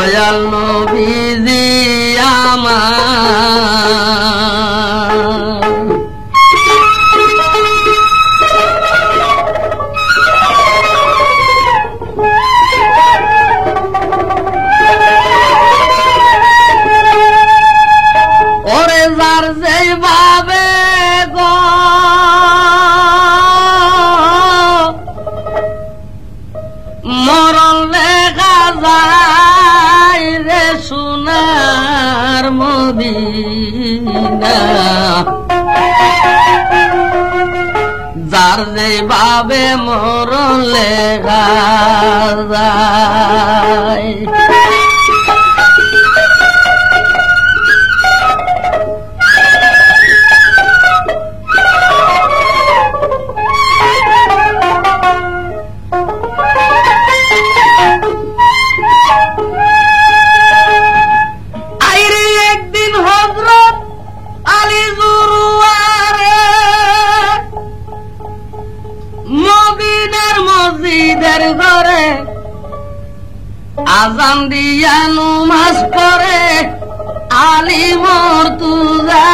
দয়াল নবীজি আমার ওরে যার যেভাবে গো মরণ লেখা যায় রে সোনার মদিনা যার যেভাবে মরণ লেখা যায় মসজিদের ঘরে আজান দিয়া নামাজ পড়ে আলী মর্তুজায়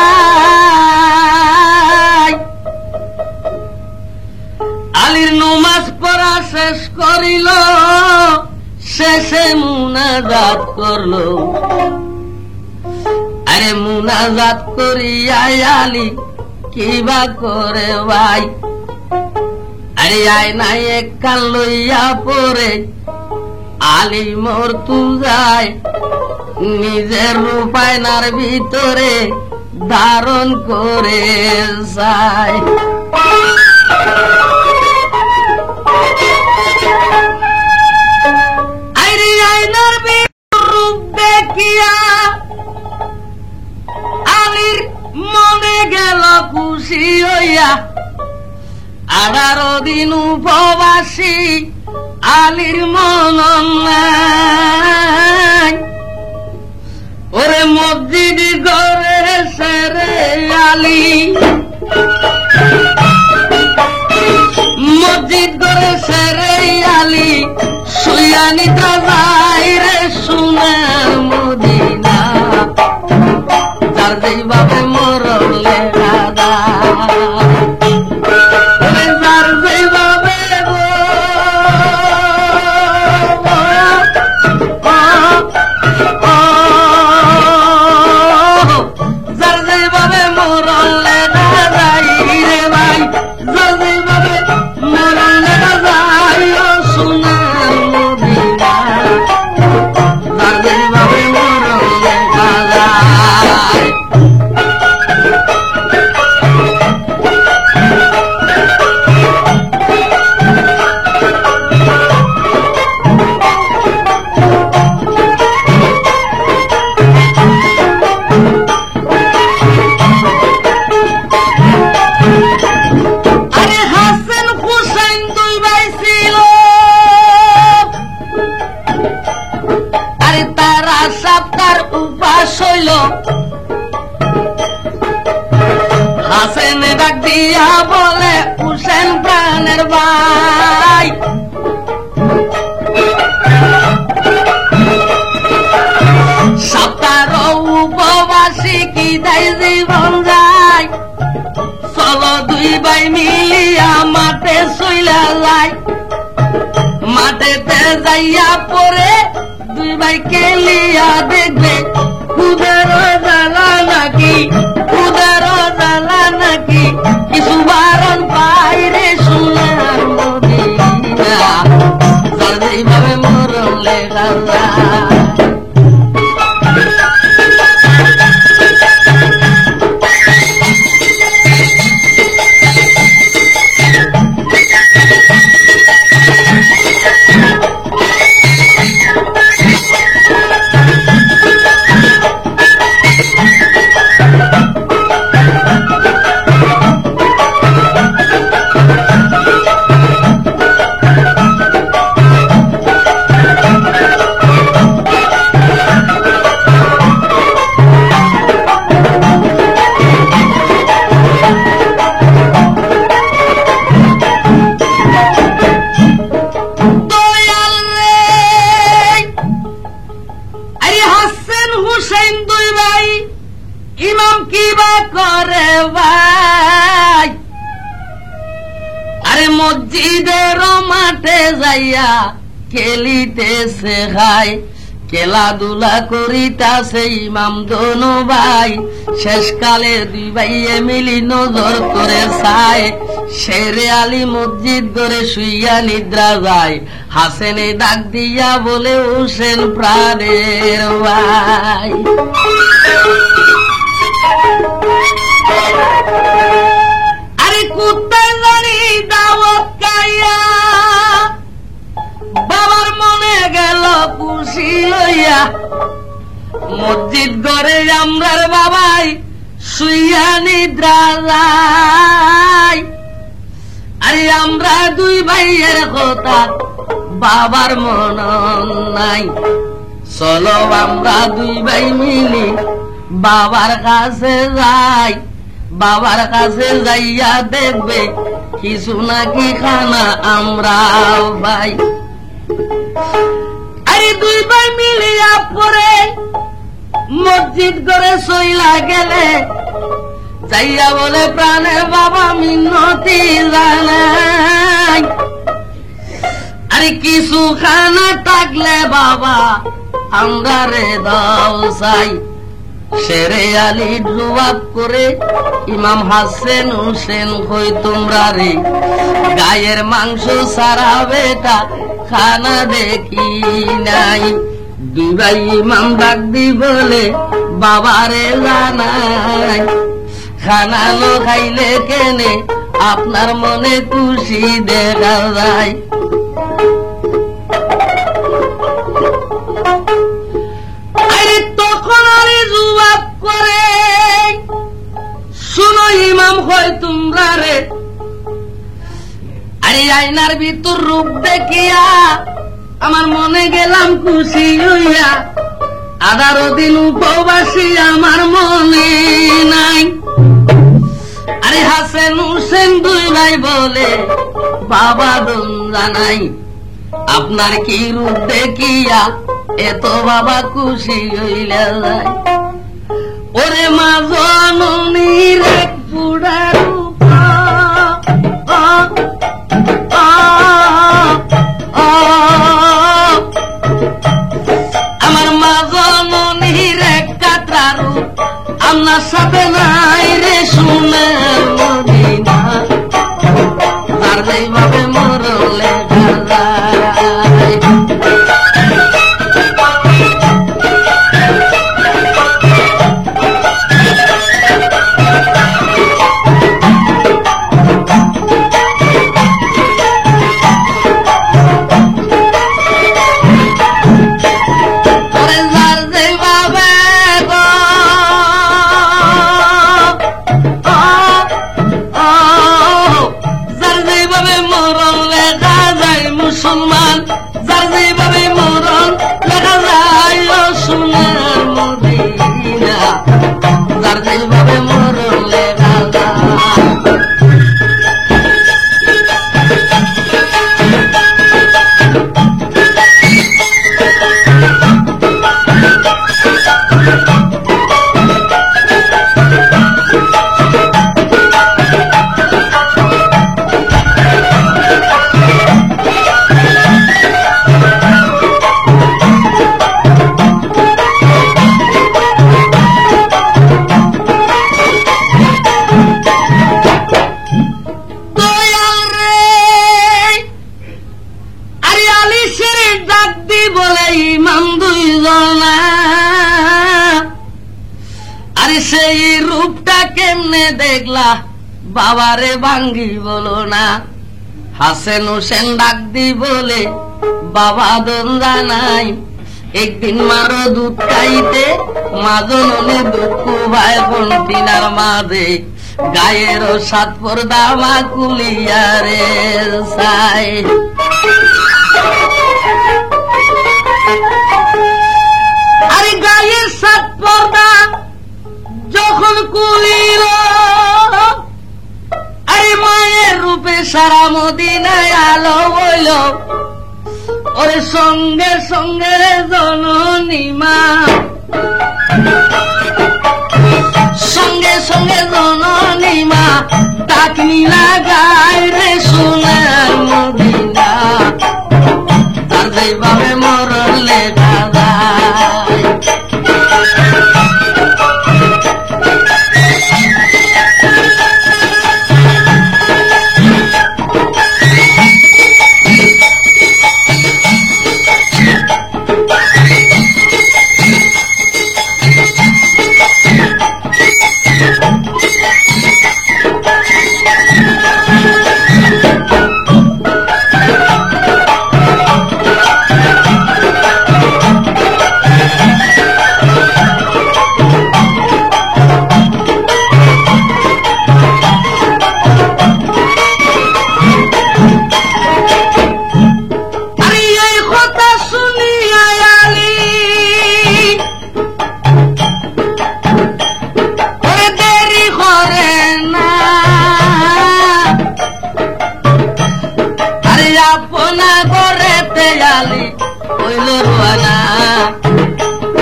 আলীর নামাজ পড়া শেষ করিল শেষে মুনাজাত করল আরে মুনাজাত করিয়া আলী কিবা করে ভাই আরে আয়নায় এক কান লইয়া পরে আলী মর্তুজায় নিজের রূপায়নার ভিতরে ধারণ করে যায় আরে আয়নার রূপ দেখিয়া আলীর মনে গেল খুশি হইয়া 18 দিন উপবাসী আলীর মন নাই ওরে মসজিদ ঘরে সেরে আলী মসজিদ ঘরে সেরে আলী শুইয়া নিতা যাই রে সোনার মদিনা যার যেভাবে মরণ লেখা হাসেন ডাক দিয়া বলে হুসেন প্রাণের ভাই সপ্তাহ উপবাসী কি দেয় জীবন যায় চলো দুই ভাই মিলিয়া মাঠে শুইলা যায় মাঠেতে যাইয়া পরে দুই ভাই কেলিয়া দেখবে খুদের জ্বালা নাকি খুদের জ্বালা নাকি কিছু বারণ বাইরে সোনার মদিনা যার যেভাবে মরণ লেখা যাইয়া খেলিতেছে খাই, খেলাধুলা করিতাছে ইমাম দোনো ভাই। শেষকালে দুই ভাইয়ে মিলি নজর করে চায়, শেরে আলী মসজিদ করে শুইয়া নিদ্রা যায়। হাসেনে ডাক দিয়া বলে হোসেন প্রাণের ভাই। আরে কোথায় জানি দাওয়াত খাইয়া বাবার মনে গেল খুশি লইয়া, মসজিদ ঘরে আমরার বাবাই শুইয়া নিদ্রা যায়। আরে আমরা দুই ভাইয়ের কথা বাবার মন নাই, চলো আমরা দুই ভাই মিলি বাবার কাছে যাই। বাবার কাছে যাইয়া দেখবে কিছু নাকি খানা আমরা ভাই। আরে দুই ভাই মিলিয়া পরে মসজিদ করে চইলা গেলে, যাইয়া বলে প্রাণের বাবা মিনতি জানাই। আরে কিছু খানা থাকলে বাবা আমরা রে দাও চাই। শেরে আলী জবাব করে ইমাম হাসেন হোসেন কই তোমরা রে গায়ের মাংস সারা বেটা খানা দেখি নাই। দুই ভাই ইমাম ডাক দি বলে বাবারে জানাই, খানা নো খাইলে কেনে আপনার মনে খুশি দেখা যায়। আরে তখন আরে জবাব করে শুনো ইমাম হয় তোমরা রে, আরে আয়নার ভিতর রূপ দেখিয়া আমার মনে গেলাম খুশি হইয়া। 18 দিন উপবাসী আমার মনে নাই। আরে হাসেন হোসেন দুই ভাই বলে বাবা দন জানাই, আপনার কি রূপ দেখিয়া এত বাবা খুশি হইলে যায়। ওরে মা জননীর এক বুড়া রূপ, আমার মা জননীর এক কাতরা রূপ আপনার সাথে নাই রে শুনের মদিনা, তার যেইভাবে মরলে যায়। মুসলমান যার যেভাবে মরণ লেখা যায় সোনার মদিনা, যার যেভাবে মরণ লেখা যায়। সেই রূপটা কেমনে দেখলা বাবারে ভাঙ্গি বলো না। হাসেন হোসেন ডাক দি বলে বাবা দন জানাই, একদিন মারো দুধ খাইতে মা জননী দুঃখ ভাই বোন তিনার মাঝে গায়ের সাত পর্দা মা কুলিয়ারে চাই। আরে গায়ের সাত পর্দা যখন কুলিল, আরে মায়ের রূপে সারা মদিনায় আলো হইল। ওরে সঙ্গে সঙ্গে জননী মা, সঙ্গে সঙ্গে জননী মা ডাক নিলা গায় রে সোনার মদিনা, যেভাবে মরলে দাদাই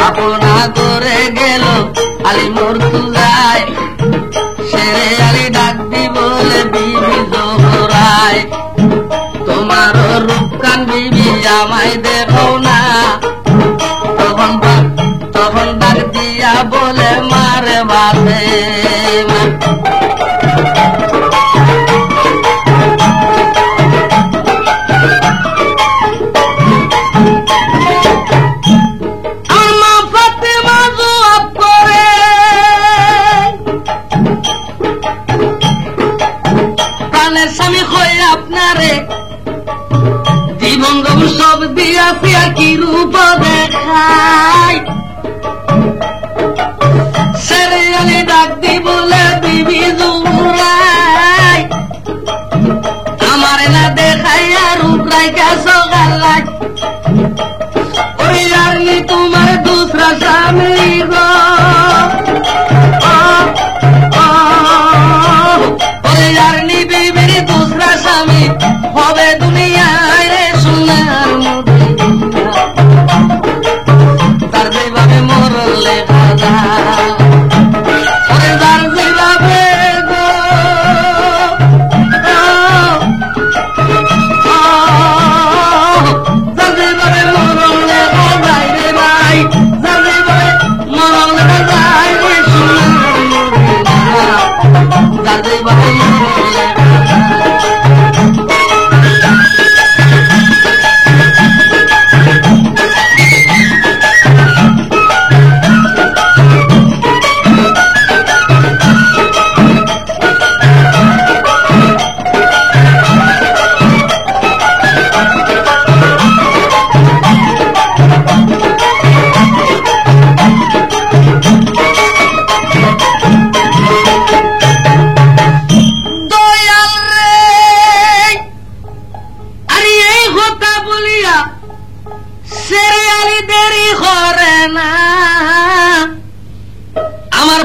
আপনা করে গেল আলী মুর্তজায় শেরে আলী ডাক দি বলে বিবি জোহরায় তোমার রূপকান বিবি আমায় দেখো না তখন ডাক দিয়া বলে মারে বাসে স্বামী হয়ে আপনারে জীবন সব দিয়া পিয়া কি রূপ দেখায় সেরে আলী ডাক দি বলে বিবি জোহরায় আমার না দেখাইয়া রূপ রাইকা সগালাই ওই আরলি তোমার দুসরা স্বামী গো স্বামী হবে দুনিয়ায় রে সোনার মদিনা তার যেভাবে মরলে দাদা তার যেভাবে গো তার যেভাবে মরলে দাদাই রে ভাই তার যেভাবে মরলে দাদাই রে সোনার মদিনা তার যেভাবে মরলে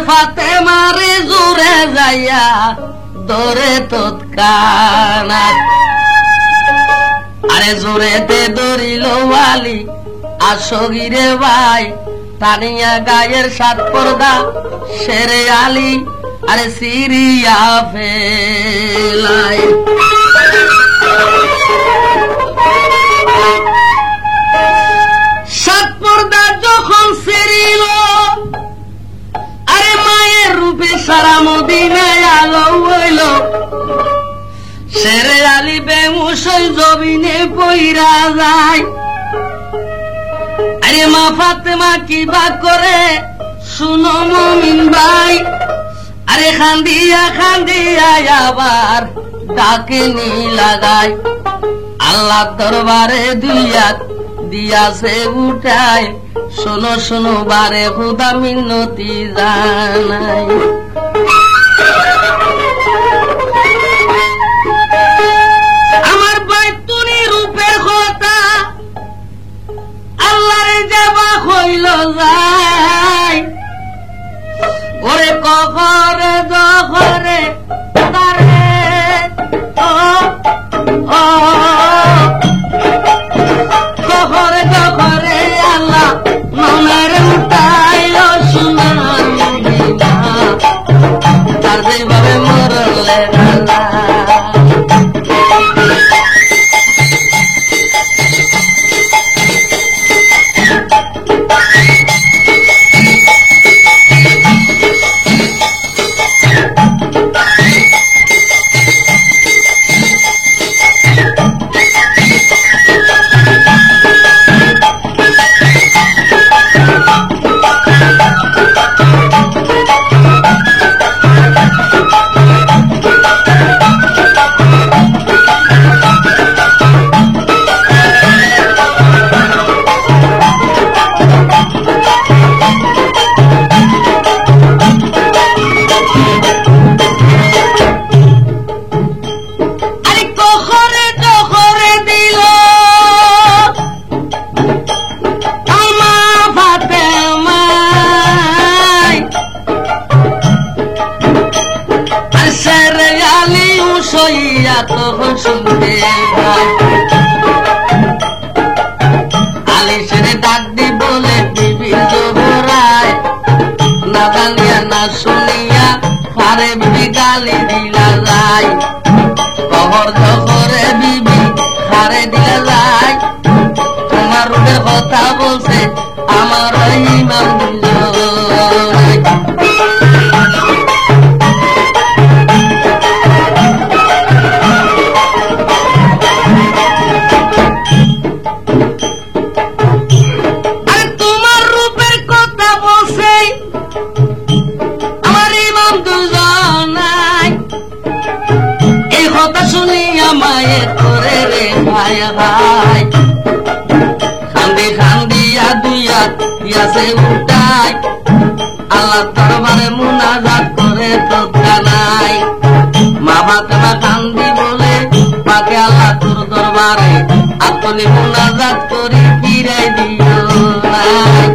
ফাতেমারে জোরে যাইয়া দরে তৎকানা আরে জোরেতে দরিল ওয়ালি আসগিরে ভাই তানিয়া গায়ের সাত পর্দা শেরে আলী আরে সিরিয়া ফেলাই সাত পর্দা যখন সিরিল রূপে সারা মদিনায় আলো হইল শেরে আলী বেমুসই জমিনে পইরা যায় আরে মা ফাতেমা কিবা করে শুনো মুমিন ভাই আরে খান্দিয়া খান্দিয়া আবার ডাকে নি লাগায় আল্লাহ দরবারে দুইয়াত দিয়াছে উঠায় শোনো শোনো বারে খুদা মিনতি জানাই আমার বাইতুনি রূপের কথা আল্লাহরে দেবা হইল যায় ওরে কখরে দখরে তারে কখরে দখরে আল্লাহ মনের উঠাইল সোনার মদিনা তার যেভাবে মরলে দাদা আমারে বিবি গালি দিলা যায়, কহর জহরে বিবি হারে দিলা যায়। তোমার রূপের কথা বলছে আমার ইমাম দুজন। তোমার রূপের কথা বলছে আমার ইমাম দুজন। এই কথা শুনিয়া মায়ের করে রে ভাই ভাই, খান্দি খান্দিয়া দুইয়া ইয়াসে উঠাই, আল্লাহ দরবারে মুনাজাত করে তোকা নাই। মা ফাতেমা কান্দি বলে পাকে আল্লাহ তোর দরবারে আপনি মুনাজাত করি ফিরাই দিও নাই।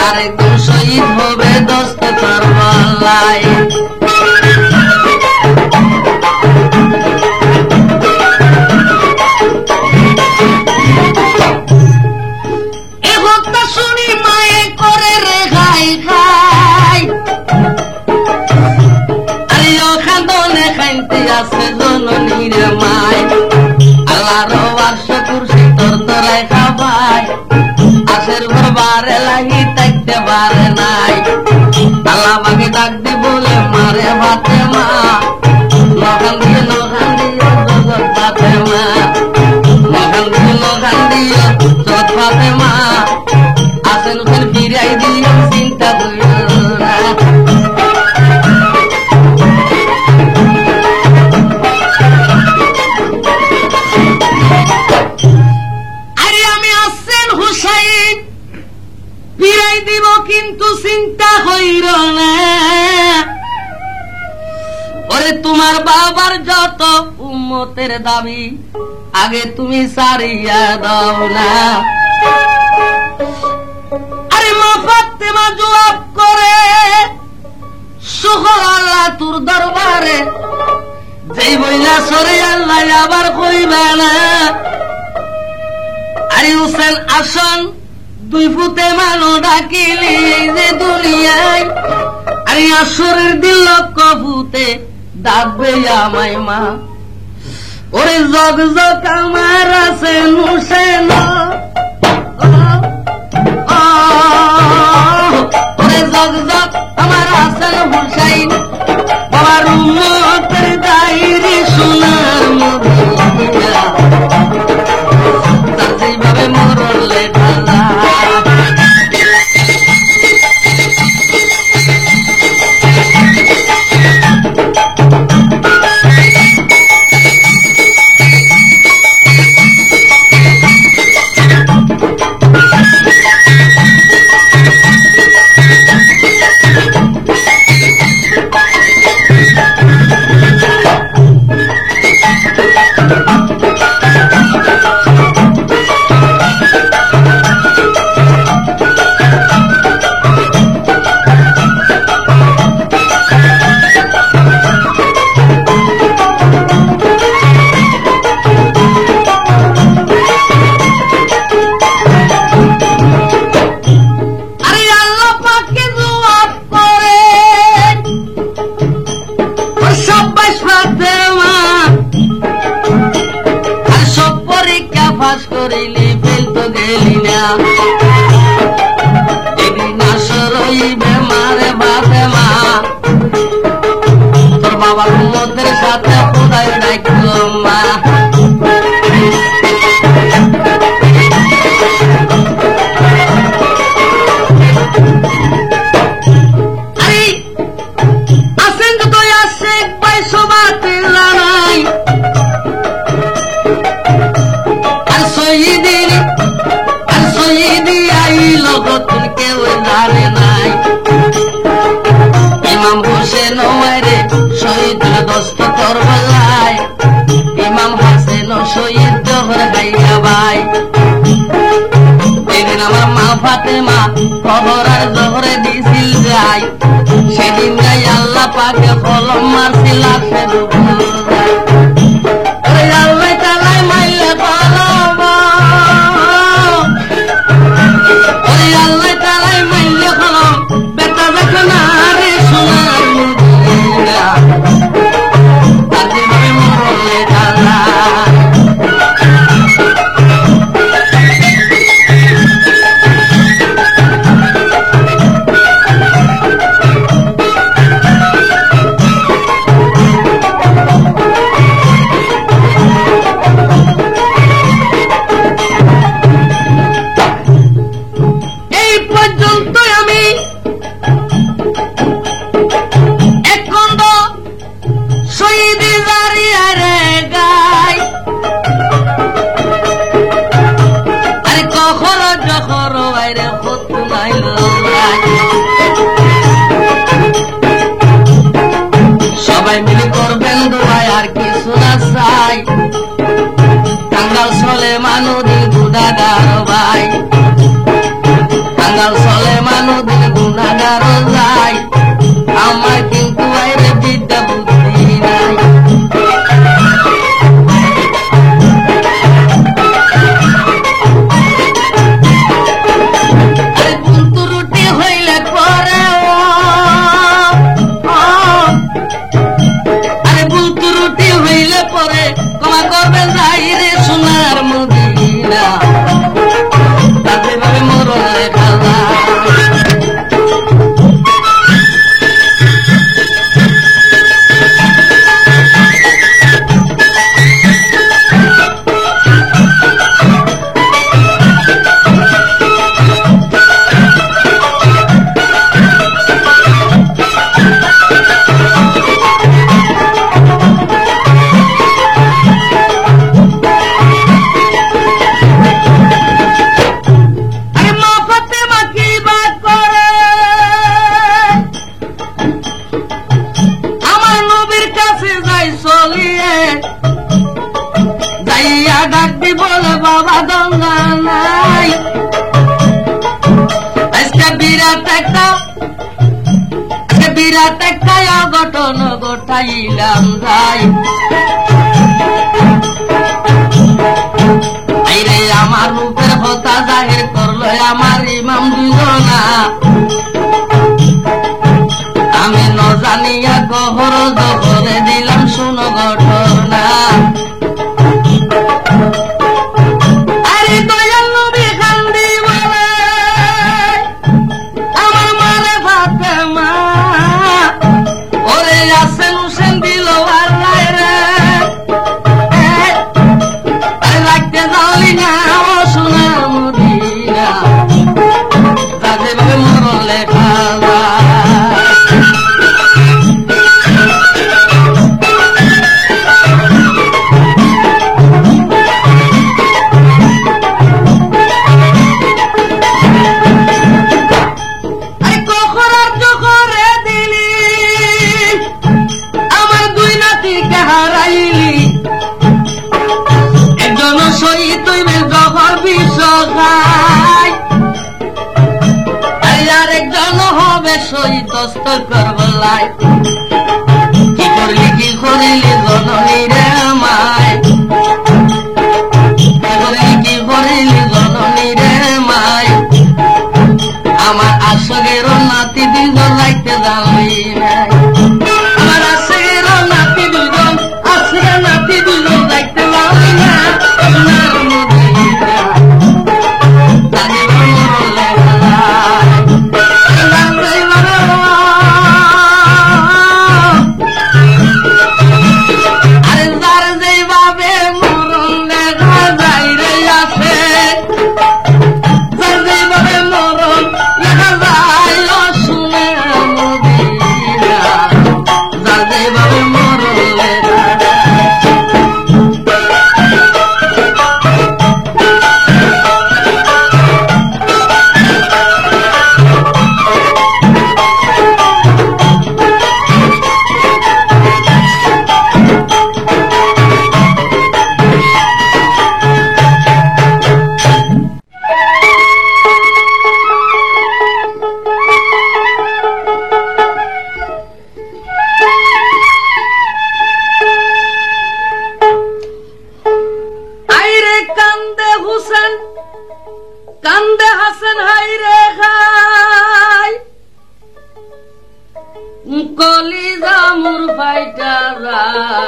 আরেকজন শহীদ হবে দোস্ত কারবালায়। এ হত্যা শুনি মায়ে করে রে খাই খাই, আরে খাদনে খাইতে আছে জননীর মায়। আল্লাহর আরশ কুরসি তোর তোরাই খাবাই, আশের ঘর বারে লাগি থাকতে পারে নাই। আল্লাহ আমাকে ডাক দি বলে মারে ফাতেমা, নখান দিয়ে জগৎ ফাতেমা, নখান দিয়ে জগৎ ফাতেমা। আসেন ওখানে ফিরাই দিয়ে চিন্তা করিও না। ফিরাই দিব কিন্তু চিন্তা হইল না। ওরে তোমার বাবার যত উম্মতের দাবি আগে তুমি সারিয়া দাও না। আরে মা ফাতেমা জবাব করে, শুকর আল্লাহ তোর দরবারে, যেই বইলা সরে আল্লাহ আবার কইবা না। আরে হোসেন আসন দুই ফুটে মানো ডাকিলি যে দুনিয়ায়, আরে আসরের দিন লক্ষ ফুটে ডাকবে আমায় মা। ওরে জগ জগ আমার আছে নুসেন, ওরে জগ জগ আমার হাসান হুসাইন, বাবার উম্মতের ডায়েরি সোনার মদিনা, তার যেভাবে মরণ লেখা বাইশ ফাতেমা আর সব পরীক্ষা পাস করিলি ফেল তো গেলি না যেদিন আসর হইবে মারে ফাতেমা তোর বাবার উম্মতের সাথে খোদাই ডাকলো মা ইমাম হোসেন ওয়ারে শহীদ দোস্ত করবলায় ইমাম হাসেন শহীদ জহর গাইয়া ভাই এদিন আমার মা ফাতেমা খবর আর জহরে দিছিল যাই সেদিন যাই আল্লাহ পাকে কলম মারছিল লাশের উপর ওই আল্লাহ তাআলা মাইলে কলম ওই আল্লাহ তাআলা মাইলে কলম বেটা দেখো না রে সোনার মদিনা তাকে ভাবে মরলে আল্লাহ সবাই মিলে করবেন দোয়াই আর কিছু না চাই টাঙ্গাল চলে মানুদিন গুণাগার ভাই টাঙ্গাল চলে মানুদিন গুণাগার যাই আমার কিন্তু বাইরে বিদ্যা বুদ্ধি নাই সোনার মদিনা তাতে ভাবে মরলে খালা বাবা দঙ্গা নাই আজকে বিরাট একটা অঘটন ঘটাইলাম যাই আইরে আমার রূপের কথা জাহির করলো আমার ইমাম দুজনা আমি ন জানিয়া গহর জহরে দিলাম শুনো ঘটনা শহীদ দস্তর করবলাই কি করিলি জননী রে মায় কি করিলি জননী রে মায় আমার আশকের নাতি দিল যাইতে জানলি আমার আশকের নাতি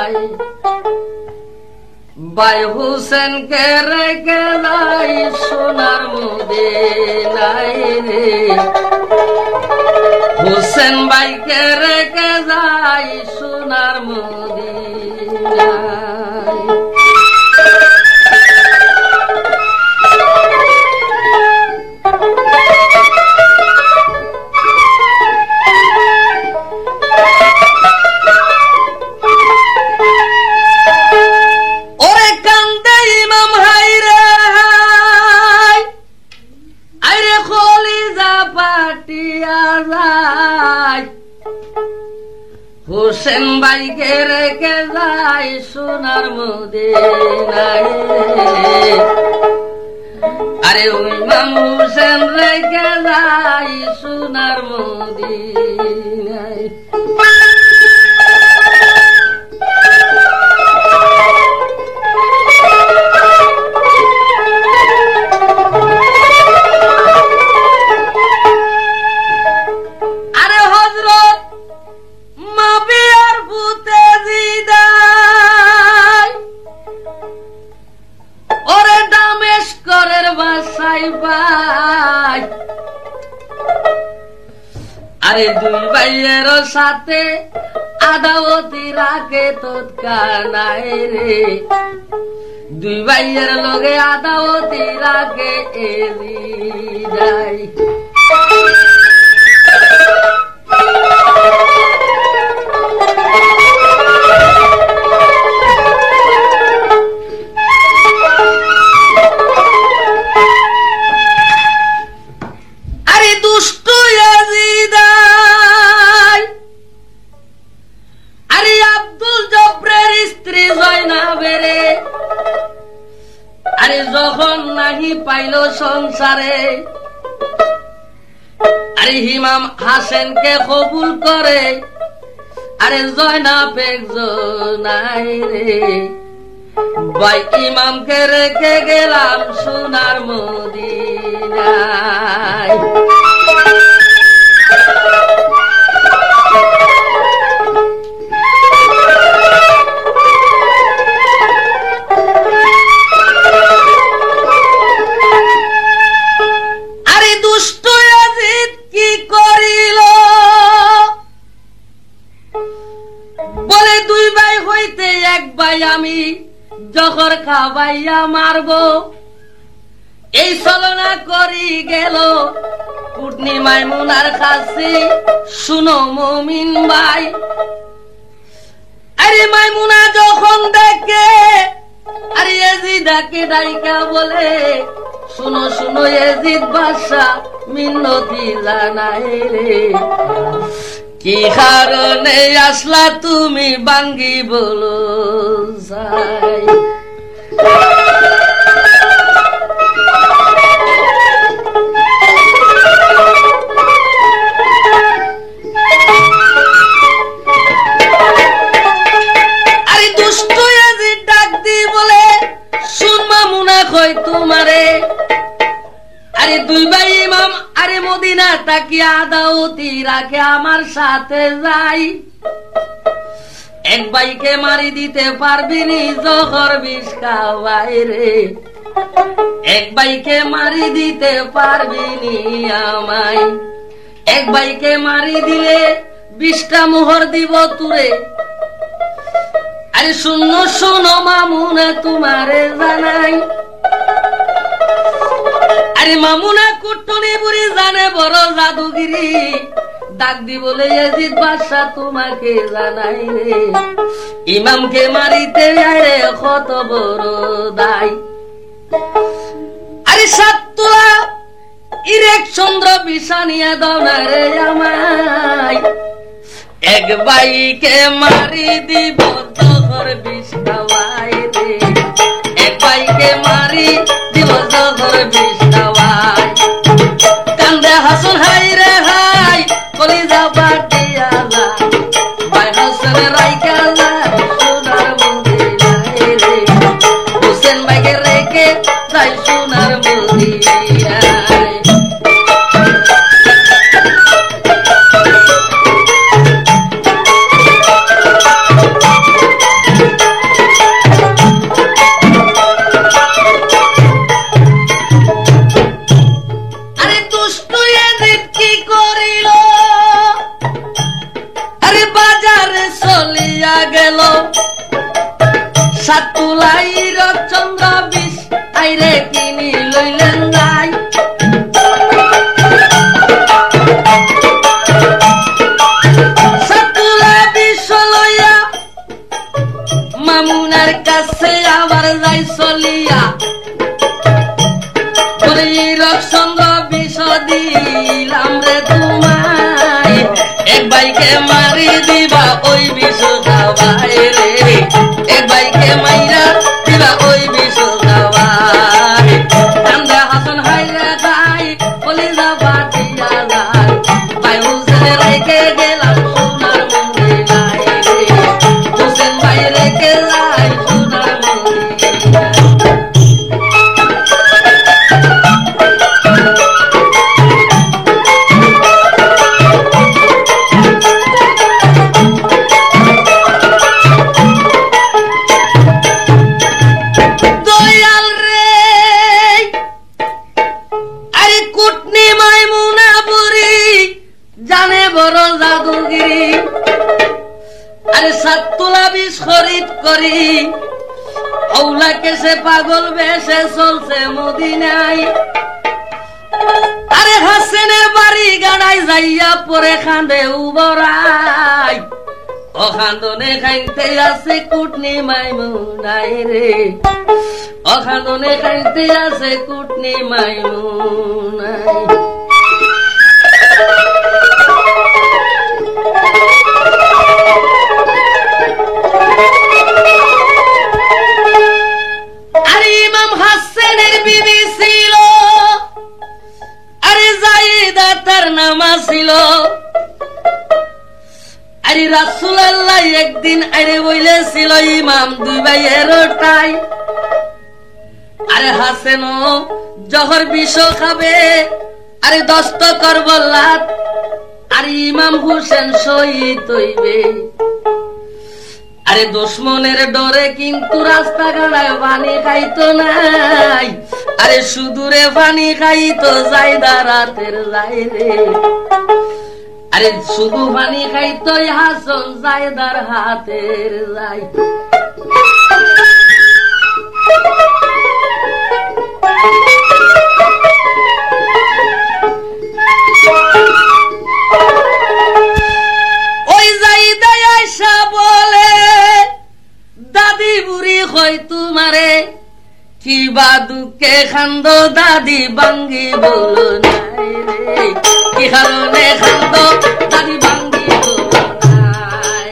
যাই ভাই হুসেন কে রেখে যাই সোনার মদিনায় রে হুসেন ভাই কে রেখে যাই সোনার মদিনায় হুসেন ভাইকে রেখে যাই সোনার মদিনায় আরে ইমাম হুসেন রেখে যাই সোনার মদিনায় আরে দুই ভাইয়ের সাথে আদাওতি রাখে তৎকানায় রে দুই ভাইয়ের লগে আদাওতি রাখে এলিদাই আরে যখন নাহি পাইল সংসারে আরে ইমাম হাসেনকে কবুল করে আরে জয়নাব একজনাই রে ভাই ইমামকে রেখে গেলাম সোনার মদিনায় আমি জহর খাবাইয়া মারব এই ছলনা করি গেল কুটনি মাইমুনার কাছে শুনো মুমিন ভাই আরে মাইমুনা যখন দেখে আরে ইয়াজিদাকে ডাইকা বলে শুনো শুনো ইয়াজিদ বাদশা মিন্নতি জানাই রে কি কারণে আসলা তুমি বাঙ্গি বলো যাই আরে দুষ্ট ইয়াজিদ ডাক দি বলে শুন মামুনা কই তোমারে আরে দুই ভাই ইমাম আরে মদিনা তাকিয়া দাওতি রাখে আমার সাথে যাই এক ভাইকে মারি দিতে পারবি নি জহর বিষ খাওয়াই রে এক ভাইকে মারি দিতে পারবি নি আমায় এক ভাইকে মারি দিলে 20টা মোহর দিব তুরে আরে শুনো শুনো মামুনা তোমারে জানাই আরে মামুনা কুটনি বুড়ি জানে বড় জাদুগিরি ডাক দি বলে ইয়াজিদ বাদশা তোমাকে জানাই রে ইমামকে মারিতে আরে কত বড় দায় আরে 7 তোলা ইরেক চন্দ্র বিছানিয়া দাও না রে আমায় এক ভাইকে মারি দিব জহর বিষ খাওয়াই রে এক ভাইকে মারি দিব জহর বিষ খাওয়াই কান্দে হাসন হাই রে হাই কলিজা বাটিয়া যায় ভাই হাসন রাইকা যায় সোনার মদিনায় রে হুসেন ভাইকে রেখে যাই সোনার মদিনায় সাতুলাই রচন্দ্র বিষ আইরে কিনি লইলেন যাই সাতুলা বিষ লইয়া মামুনার কাছে আবার যাই চলিয়া রচন্দ্র বিষ দিলাম রে তোমায় এক ভাইকে মারি দিবা ওই বিষ খাওয়াই রে এক ভাইকে মাইরা দিবা ওই বিষ খাওয়াই কান্দে হাসন হাইরে খাই কলিজা বাটিয়া যায় ভাই হুসেন রেখে গেলাম সোনার মদিনায় রে হুসেন ভাই রেখে যায় সোনার মদিনায় খরিদ করি ওলাকে সে পাগল বেশে চলছে মদিনায় আরে হাসেনের বাড়ি গাড়াই যাইয়া পরে খান্দে উবরাই ও খান্দনে খাইতে আছে কুটনি মাইমুনাই রে ও খান্দনে খাইতে আছে কুটনি মাইমুনাই আরে ইমাম হাসানের বিবি ছিল আরে জাইদা তার নাম ছিল আরে রাসূলুল্লাহ একদিন আরে বলেছিল ইমাম দুই ভাইয়ের ওটাই আরে হাসেন জহর বিষ খাবে আরে দস্ত করবল্লাত আরে ইমাম হোসেন শহীদ হইবে আরে দুশ্মনের ডরে কিন্তু রাস্তা গাড়ায় পানি খাইতো নাই আরে সুদূরে পানি খাইতো জাইদা রাতের যাই রে আরে শুধু পানি খাইতো হাসন জাইদার হাতের যাই ওই জাইদা আয়সা বলে দাদি বুড়ি হয় তোমারে কিবা দুঃখে খান্দ দাদি বাঙ্গি বলো নাই রে কি কারণে খান্দ দাদি বাঙ্গি বলো নাই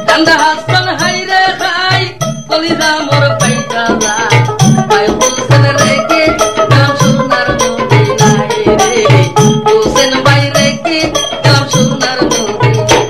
কান্দা হাসন হাইরে খাই কলিজা মোর পাইতা যায় ভাই হোসেন রেখে নাম সোনার মদিনায় রে হোসেন ভাই রেখে নাম সোনার মদিনায়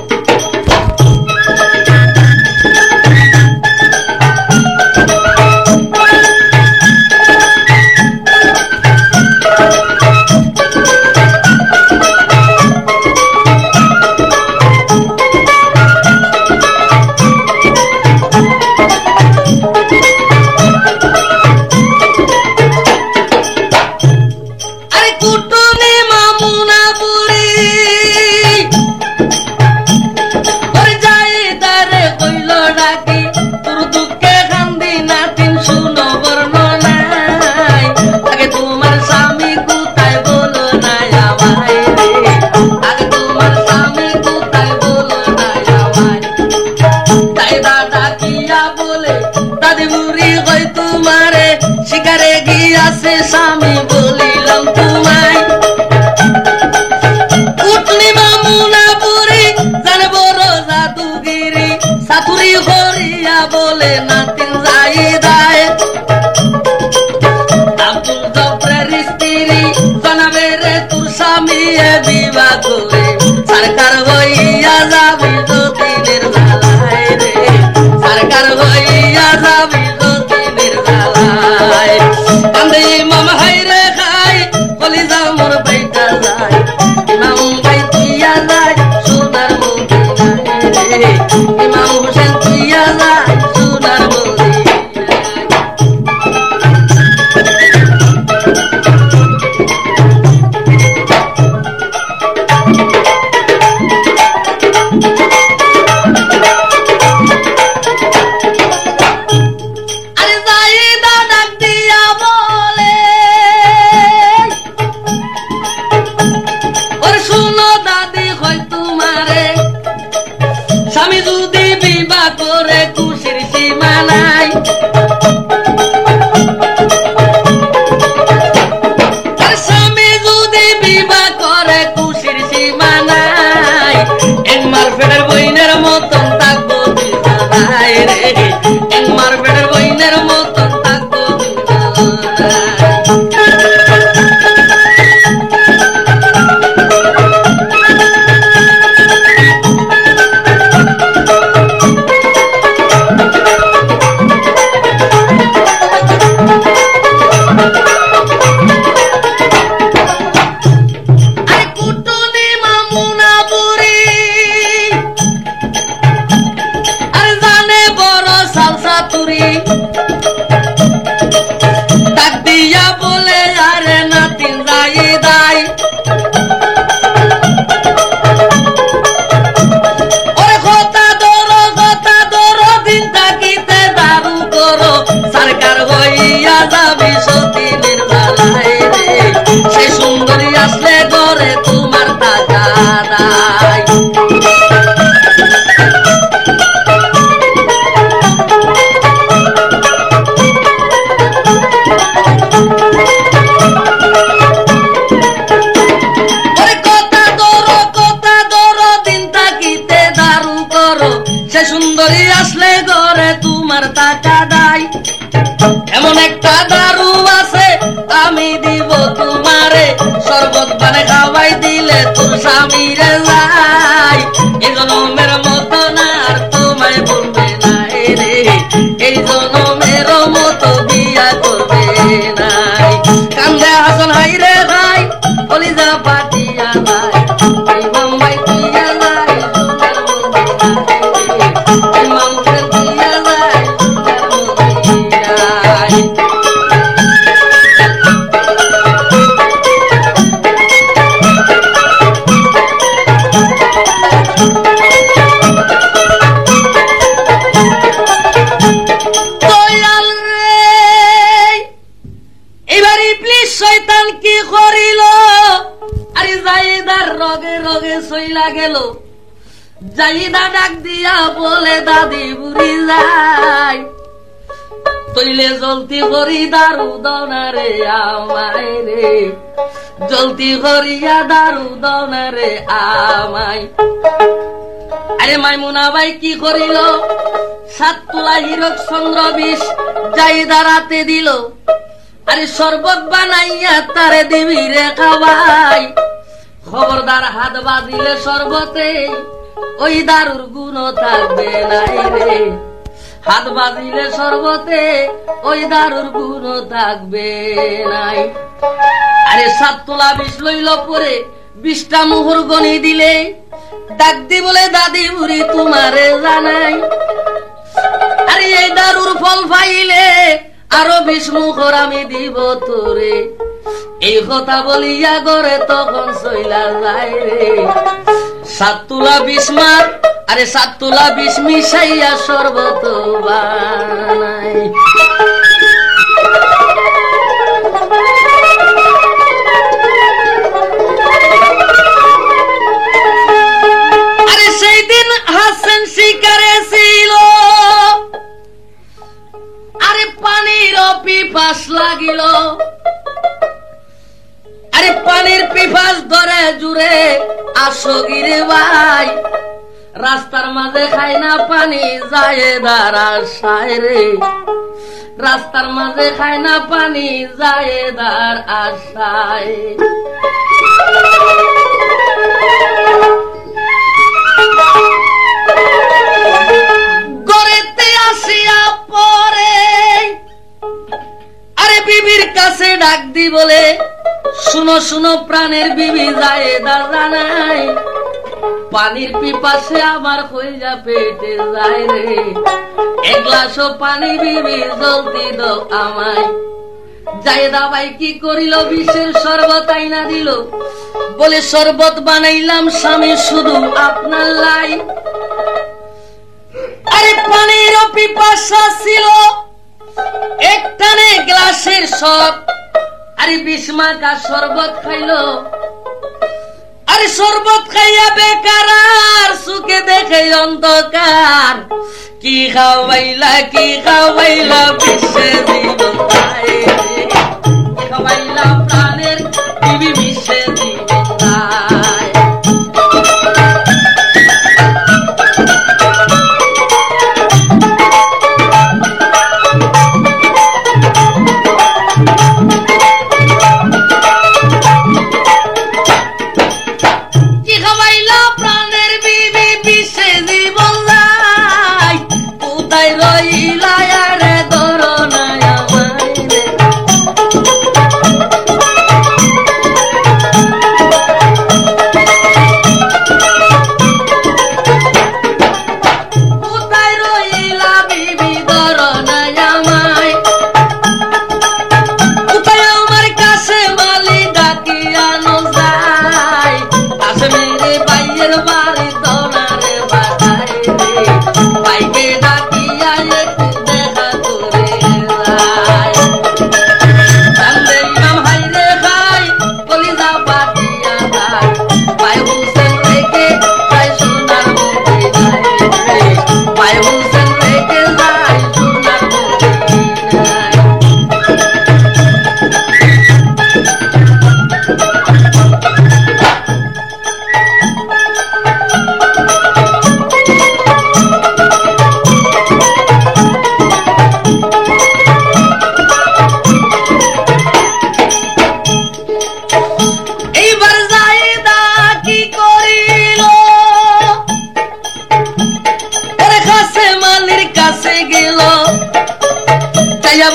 শিকারে গিয়াছে স্বামী বলিলাম তোমায় উঠলি মামুনা বুড়ি জানবো জাদুগিরি সাতুরি হরিয়া বলে নাতিন জাইদায় আব্দুল জব্রের স্ত্রী জানাবে রে তোর স্বামী বিবাহ করে সরকার হইয়া যাবি যতীনের বেলায় রে সরকার হইয়া যাবি যতীনের বেলায় কান্দে ইমাম হাইরে খাই কলিজা মোর বাইটা যায় ইমাম ভাই তুইয়া যায় সোনার মদিনায় রে ইমাম হোসেন তুইয়া যায় সোনার মদিনায় করে খুশির সীমা নাই। আর স্বামী যদি বিবাহ করে খুশির সীমা নাই। একমার ফেডের বইনের মতন থাকবো দুজনায় রে, একমার ফেডের বইনের মতন থাকবো দুজনায়। ডাক দিয়া বলে আরে নাতিন যাই দাই, ওরে কথা ধরো দিন থাকিতে দারু করো, সরকার হইয়া যাবি সতীনের জ্বালায় রে, সে সুন্দরী আসলে ঘরে তোমার টাকা দায়। সে সুন্দরী আসলে ঘরে তোমার টাকা দায়। এমন একটা দারু আছে আমি দিব তোমারে, শরবত বানে খাওয়াই দিলে তোর স্বামীরে যায়। এই জনমের মতো না আর তোমায় বলবে না রে, এই জনমের মতো বিয়া করবে নাই। কান্দে হাসন হাই রে ভাই, কলিজা পাটিয়া ভাই, এই বোম্বাই তুইয়া যায় শয়তান কি করিল, আরে জাইদার রগে রগে সইলা গেল। জাইদা ডাক দিয়া বলে দাদি বুড়ি যাই, তৈলে জলতি করি দারু দনা রে আমায় রে, জলতি করিয়া দারু দনা রে আমায়। আরে মাইমুনা ভাই কি করিল, 7 তোলা হীরক চন্দ্র 20 জাইদা রাতে দিল। আরে শরবত বানাইয়া তারে দিবি রে খাওয়াই, খবরদার হাত বাজিলে শরবতে ওই দারুর গুণ থাকবে নাই রে, হাত বাজিলে শরবতে ওই দারুর গুণ থাকবে নাই। আরে 7 তোলা 20 লইল পরে 20টা মোহর গনি দিলে, ডাক দি বলে দাদি বুড়ি তোমারে জানাই, আরে এই দারুর ফল পাইলে আরো 20 মোহর আমি দিব তোরে। এই কথা বলিয়া গরে তখন সইলা যায় রে, 7 তোলা 20 মার, আরে 7 তোলা 20 মিশাইয়া শরবত বানাই। আরে সেই দিন হাসেন শিকারে ছিল, আরে পানির পিপাস লাগিল। আরে পানির পিপাস ধরে জুড়ে আসো গিরে ভাই, রাস্তার মাঝে খাই না পানি যায় দাঁড়ায় রে, রাস্তার মাঝে খাই না পানি যায় দার আশায়। গড়েতে আসিয়া পরে আরে বিবির কাছে ডাক দি বলে, শুনো শুনো প্রাণের বিবি যায় দাঁড়ানাই, পানির পিপাসে আমার হয়ে যা পেটে যায় রে, 1 গ্লাসও পানি বিবি জলদি দাও আমায়। জায়েদা ভাই কি করিল, বিষের শরবত আইনা দিল, বলে শরবত বানাইলাম স্বামী শুধু আপনার লাই। আরে পানির পিপাসা ছিল, একটানে গ্লাসের সব, আরে 20 মাখা শরবত খাইল। আর আরে শরবত খাইয়া বেকার আর সুখে দেখে অন্ধকার কি খাওয়াইলা বিশ্বে জীবন দায় কি খাওয়াইলা প্রাণের বিবি বিশ্বে জীবন দায়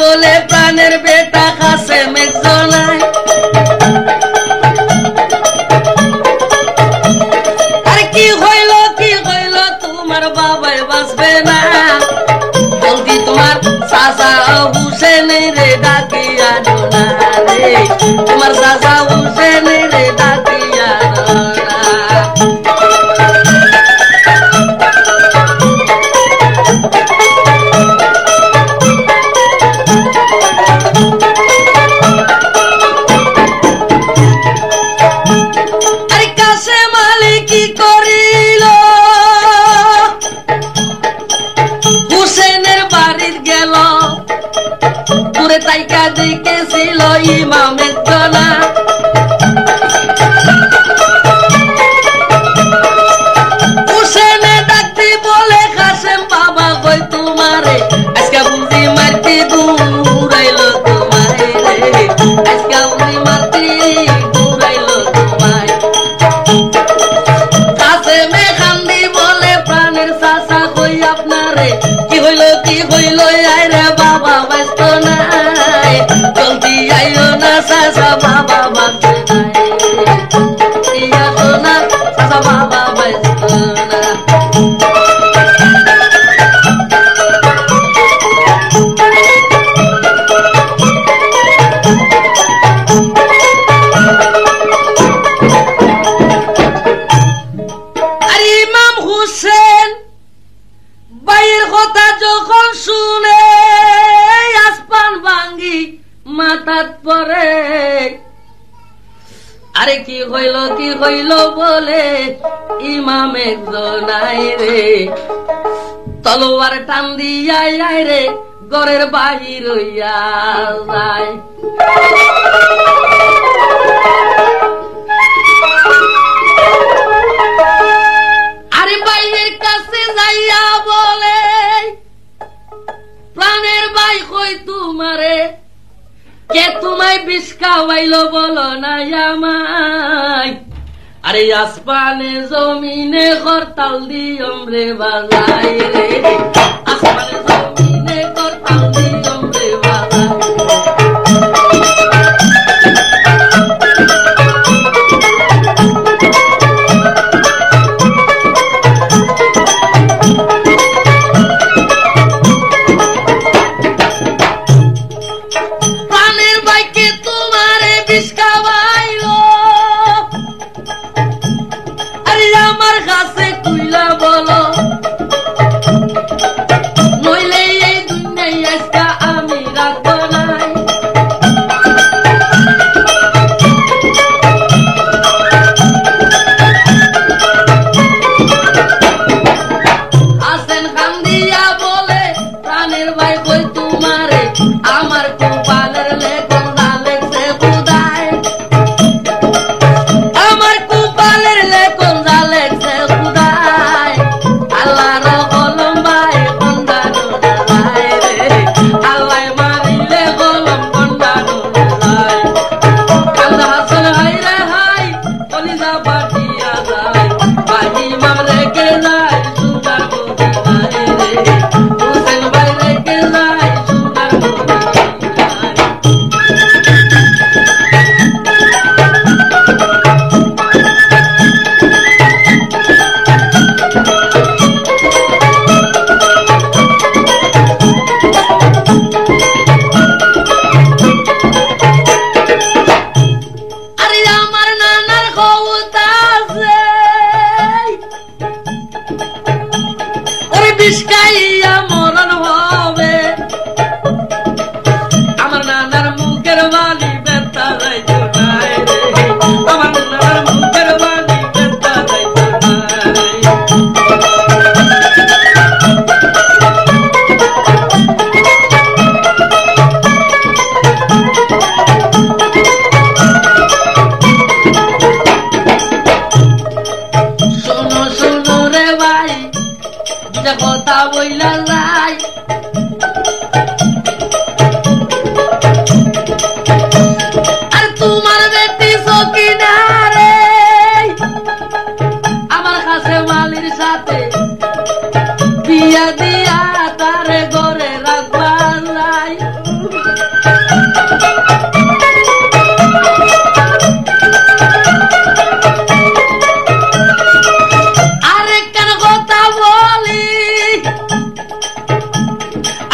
বলে প্রাণের বেটা কাছে মেঘজনায় আর কি হইল তোমার বাবাই বাঁচবে না জলদি তোমার চাচা হুসেন রে ডাকিয়া না রে তোমার চাচা হুসেন রে ডাকিয়া না তাইকা দেখেছিল ইমামের জনা হুসেনে ডাকতে বলে কাসেম বাবা কই তোমারে আজকে বুঝি মারতে দূরাইল তোমারে আজকে বুঝি মারতে দূরাইল তোমায় কাসেমে কান্দি বলে প্রাণের চাচা কই আপনারে কি হইল আরে বাবা ব্যস্ত না জলদি আইও না চাচা বাবা বাঁচবে না চাচা বাবা ব্যস্ত না আরে ইমাম হুসেন বাইয়ের কথা যখন শুনে আসমান ভাঙ্গি মাথাত পরে আরে কি হইল বলে ইমাম একজনাই রে তলোয়ার টান দিয়াই রে ঘরের বাহির হইয়া যায় আরে বাইয়ের কাছে যাইয়া বলে প্রাণের ভাই কই তোমারে কে তোমায় বিষ খাওয়াইল বলো না আমায় আরে আসমানে জমিনে করতাল দিয়ম রে বাজাই রে আসমানে জমিনে করতাল দিয়ম রে বাজাই আমার কপালের লেখন যা লেখছে খুদায়, আমার কপালের লেখন যা লেখছে খুদায়, আল্লাহর কলম ভাই বন্ধানো যায় রে, আল্লাহ মারিলে কলম বন্ধানো যায়। কান্দা হাসন হাই রে হাই কলিজা ফাটিয়া যায়, ভাই ইমাম রেখে যায় সুন্দর মদিনায় রে, হোসেন ভাই রেখে যায় সুন্দর মদিনায়। আরে আমার নানার ক্ষমতা আছে, ওরে বিষ খাইয়া মরণ হবে, আমার নানার মুখের বালি ব্যথা যাইতো নাই রে, আমার নানার মুখের বালি ব্যথা যাইতো নাই। শোনো শোনো রে ভাই দুটা কথা বইলা যাই, আর তোমার বেটি সকিনা রে আমার কাছে মালির সাথে বিয়া দিয়া তারে ঘরে রাখবা যাই। আরেকখান কথা বলি,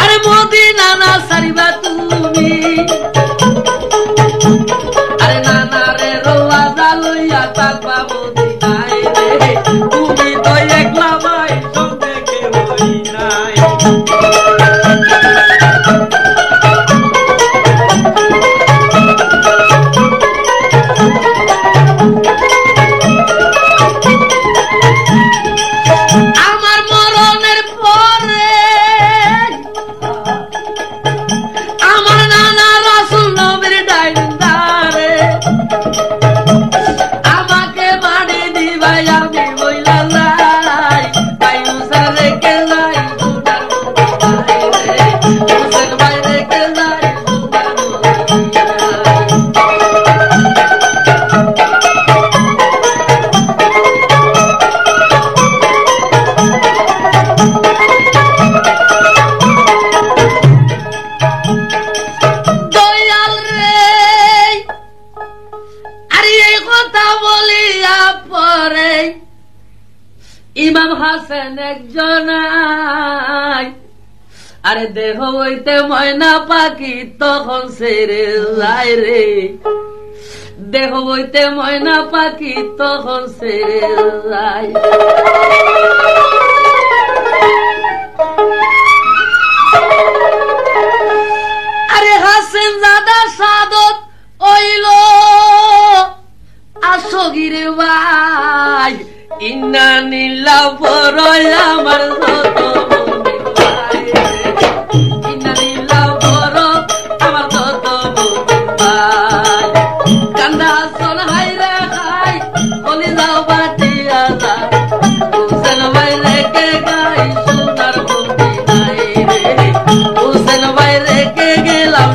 আরে মদিনা না সারিবা তুমি, আরে নানা রে রোয়া জালইয়া থাকবা মদিনায় রে, তুমি তো একলা ভাই সঙ্গে কেউই নাই। আমার মরণের পরে আমার নানা রাসূল নবীর ডাইন্দারে আমাকে মারি দিবাই আমি বইলা যাই, তাই হুসেন রেখে যাই সুন্দর মদিনায় রে, হুসেন ভাই রেখে যাই সুন্দর মদিনায়। দয়াল রে আরে এই কথা বলিয়া পরে ইমাম হাসান একজন আরে দেহ হইতে ময়না পাখি তখন সেরে যায় রে, দেহ হইতে ময়না পাখি তখন সেরে যায়। আরে হাসেন দাদা সাদত ওইল আসগিরে ভাই, ইন্না নীলা পরয় আমার যত মনির ভাই রে, ইন্না নীলা পর আমার যত মনির ভাই। কান্দা হাসন হাই রে হাই কলিজা ফাটিয়া যায়, হোসেন ভাই রেখে গাই সোনার মদিনায় রে, হোসেন ভাই রেখে গেলাম